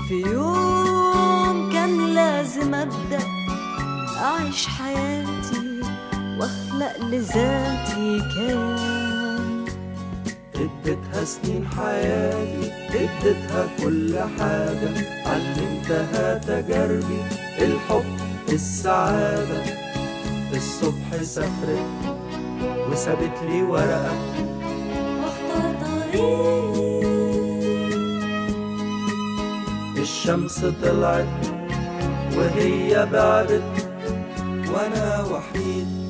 في يوم كان لازم أبدأ أعيش حياتي وأخلق لذاتي كيان. اديتها سنين حياتي، اديتها كل حاجة، علمتها تجاربي، الحب، السعادة. الصبح سافرت وسابت لي ورقة واختار طريقي. الشمس طلعت وهي بعدت وأنا وحيد